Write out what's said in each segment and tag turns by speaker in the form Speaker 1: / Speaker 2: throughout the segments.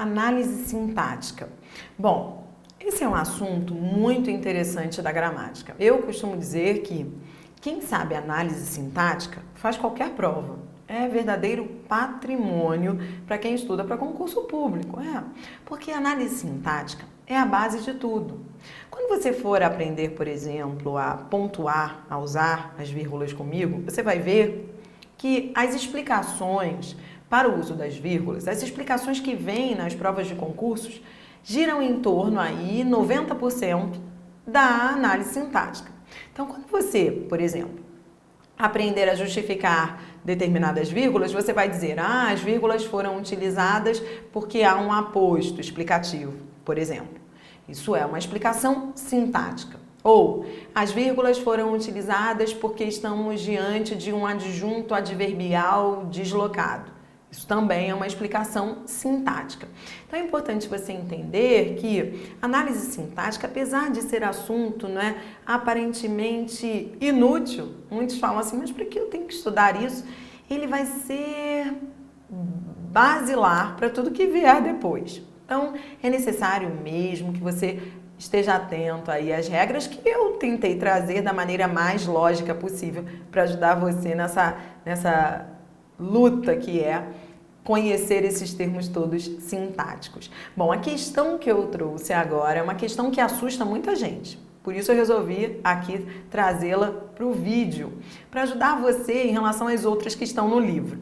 Speaker 1: Análise sintática. Bom, esse é um assunto muito interessante da gramática. Eu costumo dizer que quem sabe análise sintática faz qualquer prova. É verdadeiro patrimônio para quem estuda para concurso público. Porque a análise sintática é a base de tudo. Quando você for aprender, por exemplo, a pontuar, a usar as vírgulas comigo, você vai ver que as explicações para o uso das vírgulas, as explicações que vêm nas provas de concursos, giram em torno aí 90% da análise sintática. Então, quando você, por exemplo, aprender a justificar determinadas vírgulas, você vai dizer, as vírgulas foram utilizadas porque há um aposto explicativo, por exemplo. Isso é uma explicação sintática. Ou, as vírgulas foram utilizadas porque estamos diante de um adjunto adverbial deslocado. Isso também é uma explicação sintática. Então é importante você entender que análise sintática, apesar de ser assunto aparentemente inútil, muitos falam assim, mas por que eu tenho que estudar isso? Ele vai ser basilar para tudo que vier depois. Então é necessário mesmo que você esteja atento aí às regras que eu tentei trazer da maneira mais lógica possível para ajudar você nessa luta que é conhecer esses termos todos sintáticos. Bom, a questão que eu trouxe agora é uma questão que assusta muita gente. Por isso eu resolvi aqui trazê-la para o vídeo, para ajudar você em relação às outras que estão no livro.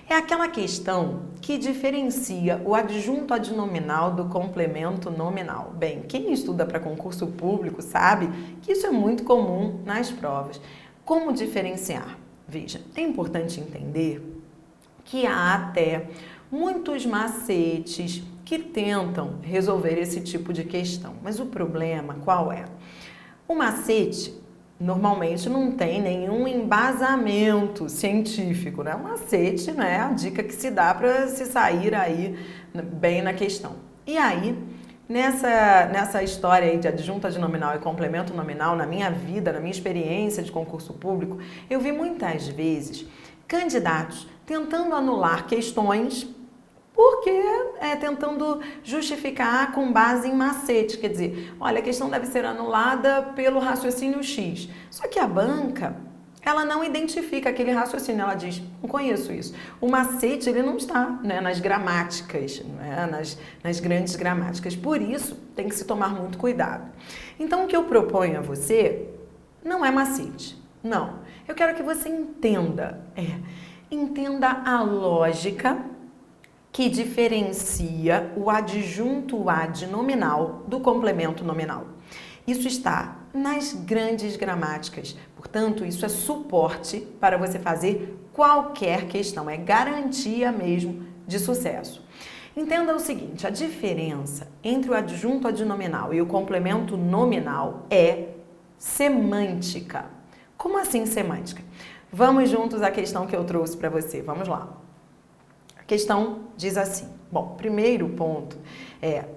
Speaker 1: É aquela questão que diferencia o adjunto adnominal do complemento nominal. Bem, quem estuda para concurso público sabe que isso é muito comum nas provas. Como diferenciar? Veja, é importante entender que há até muitos macetes que tentam resolver esse tipo de questão. Mas o problema qual é? O macete normalmente não tem nenhum embasamento científico, né? O macete, né, é a dica que se dá para se sair aí bem na questão. E aí, nessa história aí de adjunto adnominal e complemento nominal, na minha vida, na minha experiência de concurso público, eu vi muitas vezes candidatos tentando anular questões porque tentando justificar com base em macete, quer dizer, olha, a questão deve ser anulada pelo raciocínio X. Só que a banca, ela não identifica aquele raciocínio, ela diz, não conheço isso. O macete, ele não está nas gramáticas, nas grandes gramáticas, por isso tem que se tomar muito cuidado. Então, o que eu proponho a você não é macete, não. Eu quero que você entenda a lógica que diferencia o adjunto adnominal do complemento nominal. Isso está nas grandes gramáticas, portanto, isso é suporte para você fazer qualquer questão, é garantia mesmo de sucesso. Entenda o seguinte, a diferença entre o adjunto adnominal e o complemento nominal é semântica. Como assim semântica? Vamos juntos à questão que eu trouxe para você. Vamos lá. A questão diz assim. Bom, primeiro ponto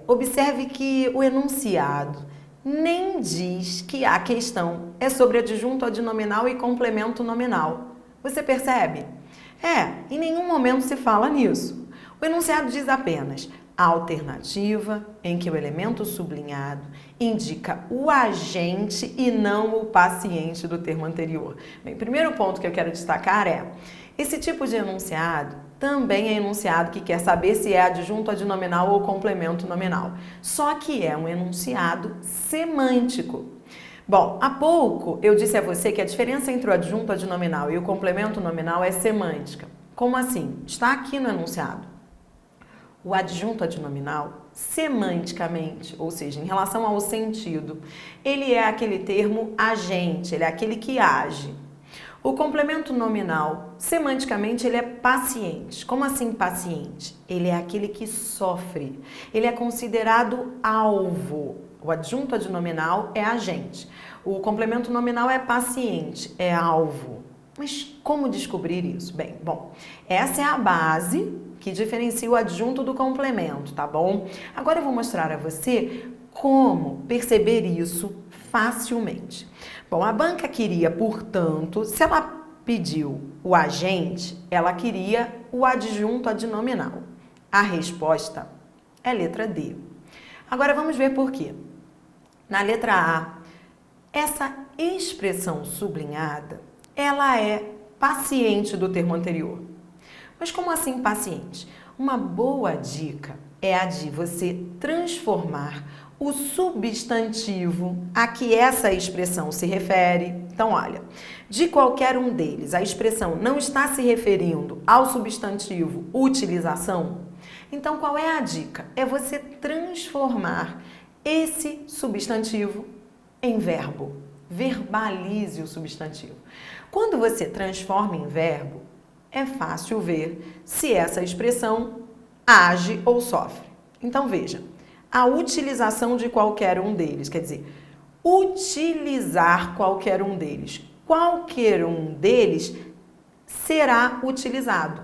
Speaker 1: observe que o enunciado nem diz que a questão é sobre adjunto adnominal e complemento nominal. Você percebe? Em nenhum momento se fala nisso. O enunciado diz apenas a alternativa em que o elemento sublinhado indica o agente e não o paciente do termo anterior. Bem, o primeiro ponto que eu quero destacar esse tipo de enunciado também é enunciado que quer saber se é adjunto adnominal ou complemento nominal. Só que é um enunciado semântico. Bom, há pouco eu disse a você que a diferença entre o adjunto adnominal e o complemento nominal é semântica. Como assim? Está aqui no enunciado. O adjunto adnominal, semanticamente, ou seja, em relação ao sentido, ele é aquele termo agente, ele é aquele que age. O complemento nominal, semanticamente, ele é paciente. Como assim paciente? Ele é aquele que sofre, ele é considerado alvo. O adjunto adnominal é agente. O complemento nominal é paciente, é alvo. Mas como descobrir isso? Bem, essa é a base que diferencia o adjunto do complemento, tá bom? Agora eu vou mostrar a você como perceber isso facilmente. Bom, a banca queria, portanto, se ela pediu o agente, ela queria o adjunto adnominal. A resposta é letra D. Agora vamos ver por quê. Na letra A, essa expressão sublinhada, ela é paciente do termo anterior. Mas como assim paciente? Uma boa dica é a de você transformar o substantivo a que essa expressão se refere. Então, olha, de qualquer um deles, a expressão não está se referindo ao substantivo utilização. Então, qual é a dica? É você transformar esse substantivo em verbo. Verbalize o substantivo. Quando você transforma em verbo, é fácil ver se essa expressão age ou sofre. Então, veja, a utilização de qualquer um deles, quer dizer, utilizar qualquer um deles. Qualquer um deles será utilizado.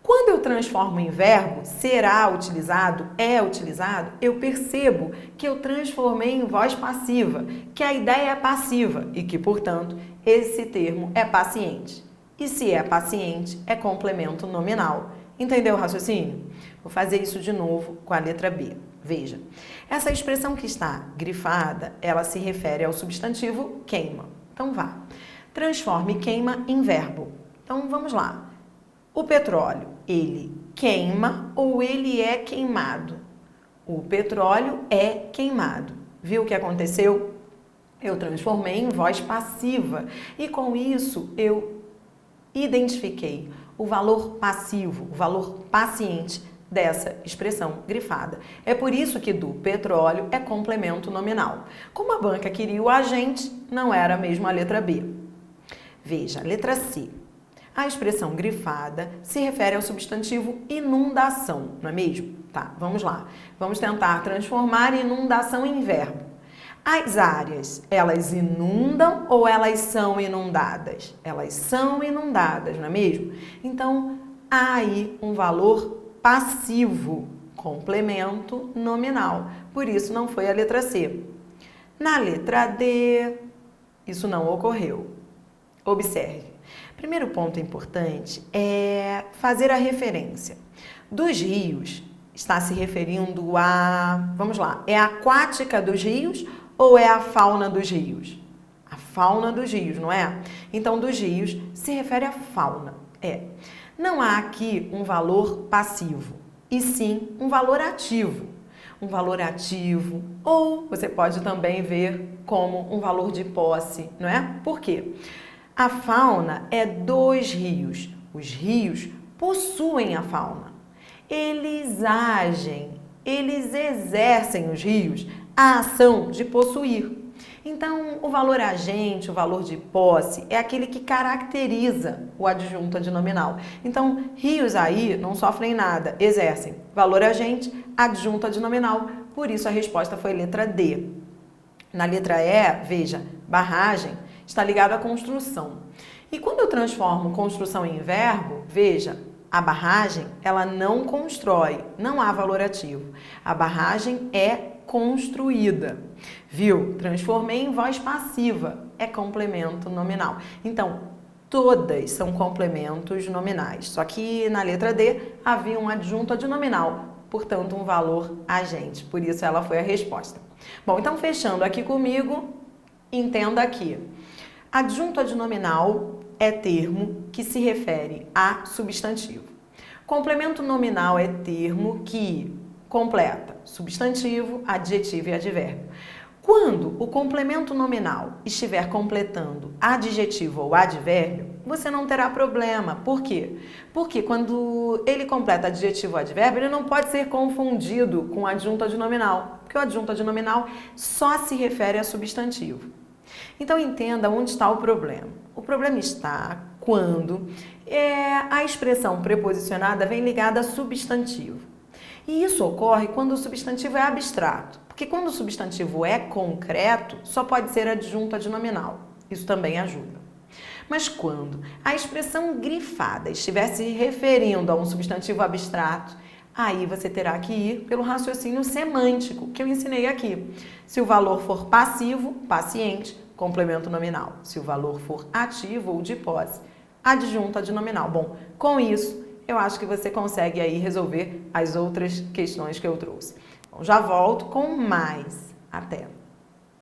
Speaker 1: Quando eu transformo em verbo, será utilizado, é utilizado, eu percebo que eu transformei em voz passiva, que a ideia é passiva e que, portanto, esse termo é paciente. E se é paciente, é complemento nominal. Entendeu o raciocínio? Vou fazer isso de novo com a letra B. Veja, essa expressão que está grifada, ela se refere ao substantivo queima. Então vá, transforme queima em verbo. Então vamos lá. O petróleo, ele queima ou ele é queimado? O petróleo é queimado. Viu o que aconteceu? Eu transformei em voz passiva e com isso eu identifiquei o valor passivo, o valor paciente dessa expressão grifada. É por isso que do petróleo é complemento nominal. Como a banca queria o agente, não era mesmo a letra B. Veja, letra C. A expressão grifada se refere ao substantivo inundação, não é mesmo? Tá, vamos lá. Vamos tentar transformar inundação em verbo. As áreas, elas inundam ou elas são inundadas? Elas são inundadas, não é mesmo? Então, há aí um valor passivo, complemento nominal. Por isso, não foi a letra C. Na letra D, isso não ocorreu. Observe. Primeiro ponto importante é fazer a referência. Dos rios, está se referindo a... Vamos lá, é a aquática dos rios ou é a fauna dos rios? A fauna dos rios, não é? Então, dos rios se refere à fauna. Não há aqui um valor passivo, e sim um valor ativo. Um valor ativo, ou você pode também ver como um valor de posse, não é? Por quê? A fauna é dos rios. Os rios possuem a fauna. Eles agem, eles exercem os rios a ação de possuir. Então, o valor agente, o valor de posse, é aquele que caracteriza o adjunto adnominal. Então, rios aí não sofrem nada, exercem valor agente, adjunto adnominal. Por isso, a resposta foi letra D. Na letra E, veja, barragem está ligado à construção. E quando eu transformo construção em verbo, veja, a barragem, ela não constrói, não há valor ativo. A barragem é construída. Viu? Transformei em voz passiva, é complemento nominal. Então, todas são complementos nominais, só que na letra D havia um adjunto adnominal, portanto, um valor agente. Por isso, ela foi a resposta. Bom, então, fechando aqui comigo, entenda aqui. Adjunto adnominal é termo que se refere a substantivo. Complemento nominal é termo que completa substantivo, adjetivo e advérbio. Quando o complemento nominal estiver completando adjetivo ou advérbio, você não terá problema. Por quê? Porque quando ele completa adjetivo ou advérbio, ele não pode ser confundido com adjunto adnominal, porque o adjunto adnominal só se refere a substantivo. Então, entenda onde está o problema. O problema está quando a expressão preposicionada vem ligada a substantivo. E isso ocorre quando o substantivo é abstrato, porque quando o substantivo é concreto, só pode ser adjunto adnominal. Isso também ajuda. Mas quando a expressão grifada estiver se referindo a um substantivo abstrato, aí você terá que ir pelo raciocínio semântico que eu ensinei aqui. Se o valor for passivo, paciente, complemento nominal. Se o valor for ativo ou de posse, adjunto adnominal. Bom, com isso eu acho que você consegue aí resolver as outras questões que eu trouxe. Bom, já volto com mais. Até!